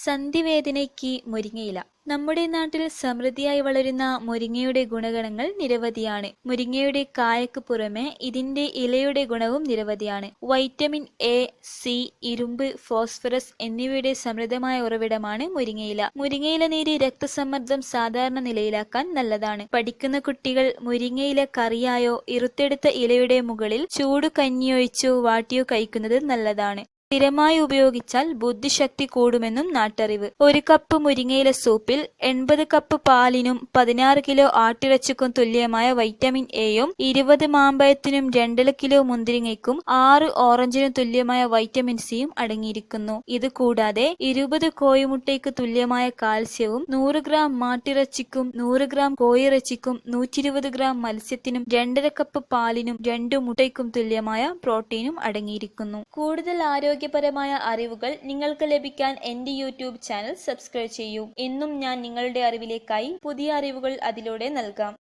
സന്ധിവേദനയ്ക്ക് മുരിങ്ങയില. നമ്മുടെ നാട്ടിൽ സമൃദ്ധിയായി വളരുന്ന മുരിങ്ങയുടെ ഗുണഗണങ്ങൾ നിരവധിയാണ്. മുരിങ്ങയുടെ കായക്ക് പുറമെ ഇതിന്റെ ഇലയുടെ ഗുണവും നിരവധിയാണ്. വൈറ്റമിൻ എ, സി, ഇരുമ്പ്, ഫോസ്ഫറസ് എന്നിവയുടെ സമൃദ്ധമായ ഉറവിടമാണ് മുരിങ്ങയില. മുരിങ്ങയില നീര് രക്തസമ്മർദ്ദം സാധാരണ നിലയിലാക്കാൻ നല്ലതാണ്. പഠിക്കുന്ന കുട്ടികൾ മുരിങ്ങയില കറിയായോ ഇറുത്തെടുത്ത ഇലയുടെ മുകളിൽ ചൂടു കഞ്ഞിയൊഴിച്ചോ വാട്ടിയോ കഴിക്കുന്നത് നല്ലതാണ്. സ്ഥിരമായി ഉപയോഗിച്ചാൽ ബുദ്ധിശക്തി കൂടുമെന്നും നാട്ടറിവ്. 1 കപ്പ് മുരിങ്ങയില സൂപ്പിൽ 80 കപ്പ് പാലിനും 16 കിലോ ആട്ടിറച്ചിക്കും തുല്യമായ വൈറ്റമിൻ എയും 20 മാമ്പഴത്തിനും 2.5 കിലോ മുന്തിരിങ്ങയ്ക്കും 6 ഓറഞ്ചിനും തുല്യമായ വൈറ്റമിൻ സിയും അടങ്ങിയിരിക്കുന്നു. ഇത് കൂടാതെ 20 കോഴിമുട്ടയ്ക്ക് തുല്യമായ കാൽസ്യവും 100 ഗ്രാം മാട്ടിറച്ചിക്കും 100 ഗ്രാം കോഴിയിറച്ചിക്കും 120 ഗ്രാം മത്സ്യത്തിനും 2.5 കപ്പ് പാലിനും 2 മുട്ടയ്ക്കും തുല്യമായ പ്രോട്ടീനും അടങ്ങിയിരിക്കുന്നു. കൂടുതൽ ആരോഗ്യപരമായ അറിവുകൾ നിങ്ങൾക്ക് ലഭിക്കാൻ എന്റെ യൂട്യൂബ് ചാനൽ സബ്സ്ക്രൈബ് ചെയ്യൂ. എന്നും ഞാൻ നിങ്ങളുടെ അറിവിലേക്കായി പുതിയ അറിവുകൾ അതിലൂടെ നൽകാം.